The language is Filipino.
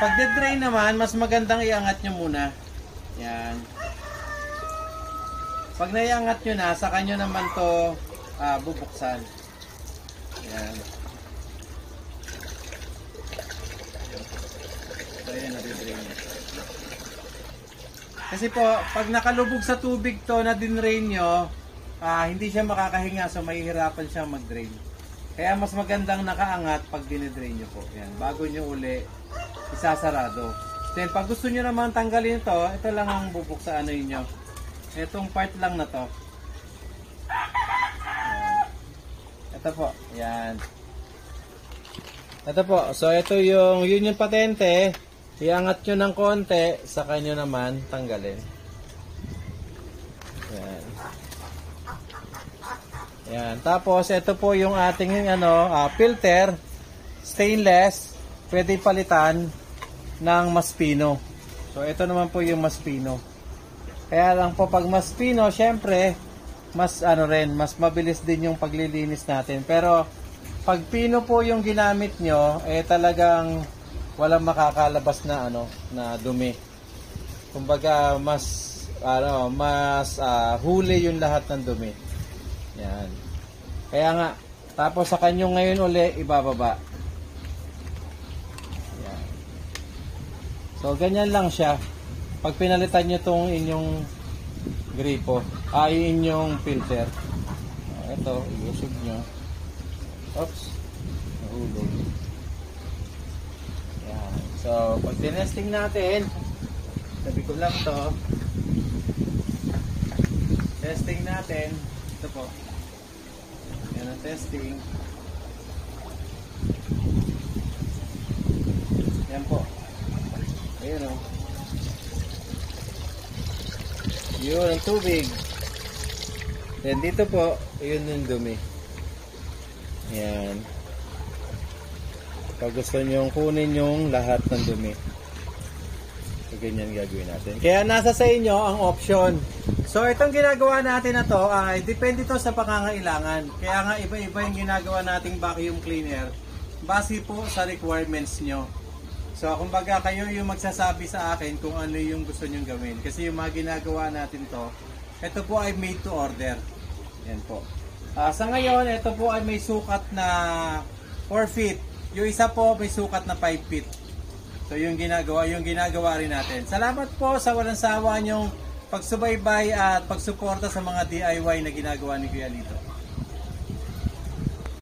Pag de-drain naman, mas magandang iangat nyo muna. Yan. Pag naiangat nyo na, saka nyo naman to bubuksan. Yan. So, yan, na-drain nyo. Kasi po, pag nakalubog sa tubig to na din-drain nyo, hindi siya makakahinga, so mahihirapan siya mag-drain. Kaya mas magandang nakaangat pag dinidrain nyo po. Yan, bago nyo uli isasarado. Then pag gusto nyo naman tanggalin ito lang ang bubuksan nyo. Itong part lang na to. Yan. Ito po, yan. Ito po, so ito yun yung patente. Iangat nyo ng konti, saka nyo naman tanggalin. Yan. Yan. Tapos ito po yung ating filter, stainless, pwede palitan ng Maspino. So ito naman po yung Maspino. Kaya lang po pag Maspino, syempre mas mas mabilis din yung paglilinis natin. Pero pag Pino po yung ginamit nyo, talagang walang makakalabas na na dumi. Kumbaga mas huli yung lahat ng dumi. Yan. Kaya nga, tapos sa kanyo ngayon uli, ibababa. Yan. So, ganyan lang siya. Pag pinalitan nyo itong inyong gripo, inyong filter. Ito, iusog nyo. Oops. Nahulog. Yan. So, pag tinesting natin, sabi ko lang to. Testing natin. Ito po. Yan ang testing. Yan po. Ayun o. Yun ang tubig. Yan dito po. Yun yung dumi. Yan. Pag gusto nyo kunin yung lahat ng dumi. So, ganyan gagawin natin. Kaya nasa sa inyo ang option. So, itong ginagawa natin na to, depende to sa pangangailangan. Kaya nga, iba-iba yung ginagawa nating vacuum cleaner. Base po sa requirements nyo. So, kumbaga, kayo yung magsasabi sa akin kung ano yung gusto nyong gawin. Kasi yung mga ginagawa natin to, ito po ay made to order. Yan po. Sa ngayon, ito po ay may sukat na 4 feet. Yung isa po, may sukat na 5 feet. So, yung ginagawa rin natin. Salamat po sa walang sawa nyong pagsubaybay at pagsuporta sa mga DIY na ginagawa ni Kuya Lito.